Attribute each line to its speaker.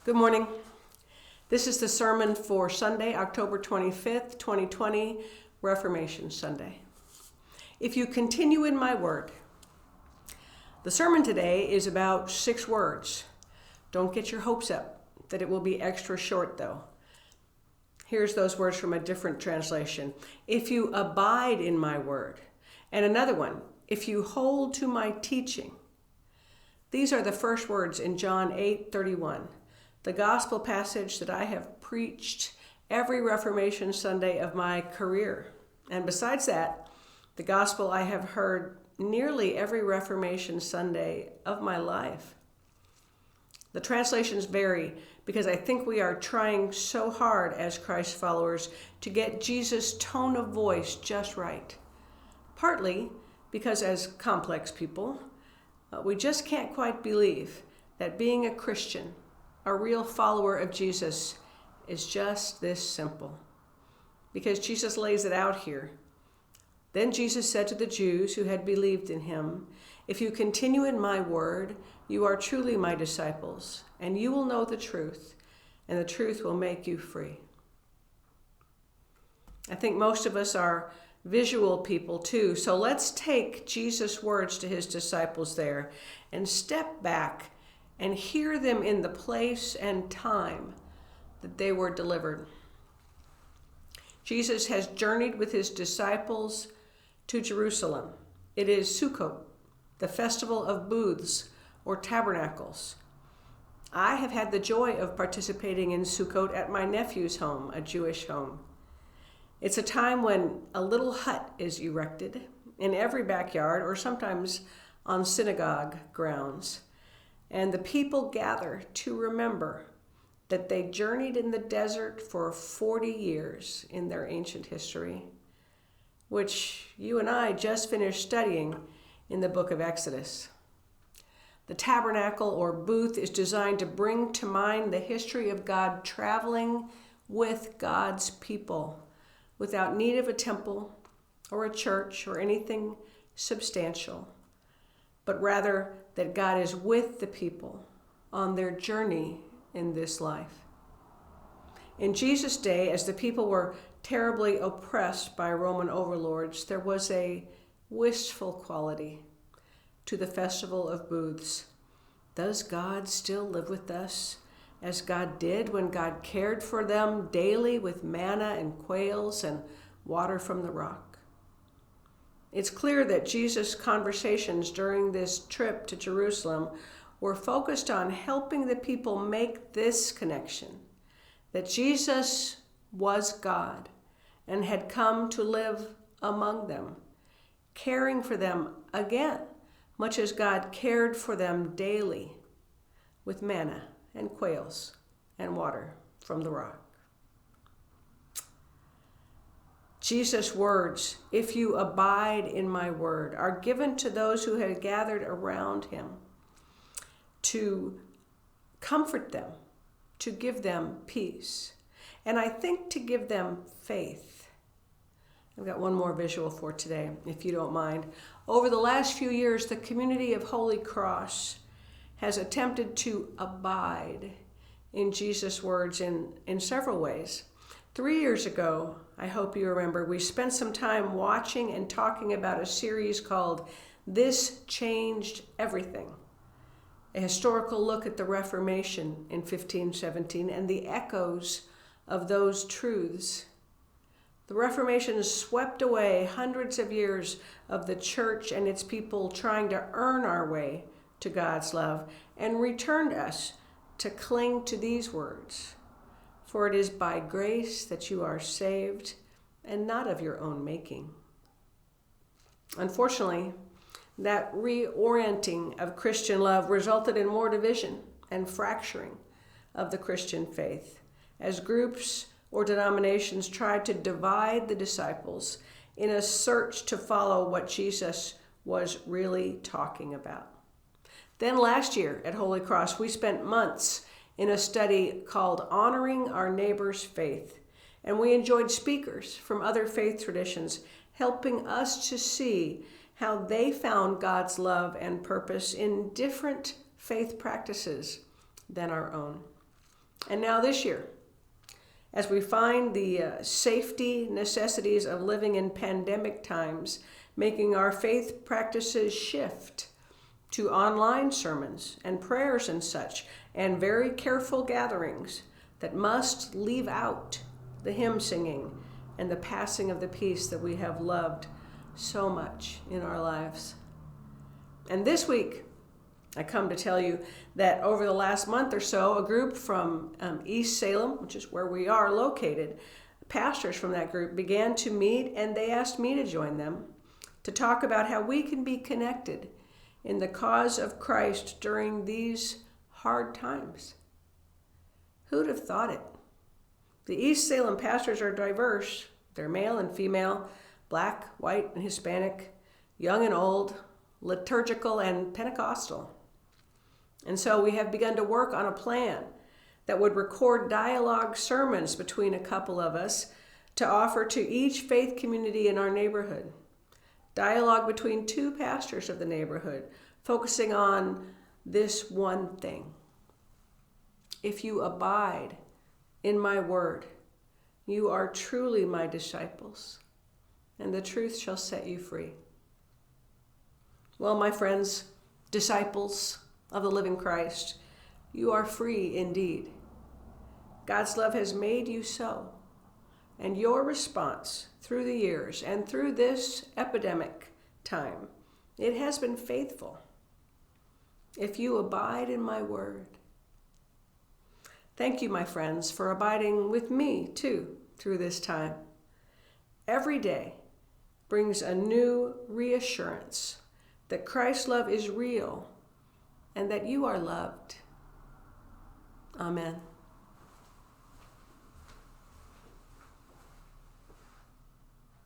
Speaker 1: Good morning. This is the sermon for Sunday, October 25th, 2020, Reformation Sunday. If you continue in my word, the sermon today is about 6 words. Don't get your hopes up that it will be extra short, though. Here's those words from a different translation. If you abide in my word. And another one, if you hold to my teaching. These are the first words in John 8:31. The gospel passage that I have preached every Reformation Sunday of my career. And besides that, the gospel I have heard nearly every Reformation Sunday of my life. The translations vary because I think we are trying so hard as Christ followers to get Jesus' tone of voice just right. Partly because as complex people, we just can't quite believe that being a Christian, a real follower of Jesus, is just this simple. Because Jesus lays it out here. Then Jesus said to the Jews who had believed in him, "If you continue in my word, you are truly my disciples, and you will know the truth, and the truth will make you free." I think most of us are visual people too, so let's take Jesus' words to his disciples there and step back and hear them in the place and time that they were delivered. Jesus has journeyed with his disciples to Jerusalem. It is Sukkot, the festival of booths or tabernacles. I have had the joy of participating in Sukkot at my nephew's home, a Jewish home. It's a time when a little hut is erected in every backyard or sometimes on synagogue grounds. And the people gather to remember that they journeyed in the desert for 40 years in their ancient history, which you and I just finished studying in the book of Exodus. The tabernacle or booth is designed to bring to mind the history of God traveling with God's people without need of a temple or a church or anything substantial, but rather that God is with the people on their journey in this life. In Jesus' day, as the people were terribly oppressed by Roman overlords, there was a wistful quality to the festival of booths. Does God still live with us as God did when God cared for them daily with manna and quails and water from the rock? It's clear that Jesus' conversations during this trip to Jerusalem were focused on helping the people make this connection, that Jesus was God and had come to live among them, caring for them again, much as God cared for them daily with manna and quails and water from the rock. Jesus' words, "If you abide in my word," are given to those who had gathered around him to comfort them, to give them peace, and I think to give them faith. I've got one more visual for today, if you don't mind. Over the last few years, the community of Holy Cross has attempted to abide in Jesus' words in several ways. 3 years ago, I hope you remember, we spent some time watching and talking about a series called This Changed Everything, a historical look at the Reformation in 1517 and the echoes of those truths. The Reformation swept away hundreds of years of the church and its people trying to earn our way to God's love and returned us to cling to these words. For it is by grace that you are saved, and not of your own making. Unfortunately, that reorienting of Christian love resulted in more division and fracturing of the Christian faith, as groups or denominations tried to divide the disciples in a search to follow what Jesus was really talking about. Then last year at Holy Cross, we spent months in a study called Honoring Our Neighbor's Faith. And we enjoyed speakers from other faith traditions helping us to see how they found God's love and purpose in different faith practices than our own. And now this year, as we find the safety necessities of living in pandemic times, making our faith practices shift to online sermons and prayers and such, and very careful gatherings that must leave out the hymn singing and the passing of the peace that we have loved so much in our lives. And this week, I come to tell you that over the last month or so, a group from East Salem, which is where we are located, pastors from that group began to meet, and they asked me to join them to talk about how we can be connected in the cause of Christ during these hard times. Who'd have thought it? The East Salem pastors are diverse. They're male and female, black, white, and Hispanic, young and old, liturgical and Pentecostal. And so we have begun to work on a plan that would record dialogue sermons between a couple of us to offer to each faith community in our neighborhood. Dialogue between two pastors of the neighborhood, focusing on this one thing. If you abide in my word, you are truly my disciples, and the truth shall set you free. Well, my friends, disciples of the living Christ, you are free indeed. God's love has made you so, and your response through the years and through this epidemic time, it has been faithful. If you abide in my word. Thank you, my friends, for abiding with me too through this time. Every day brings a new reassurance that Christ's love is real and that you are loved. Amen.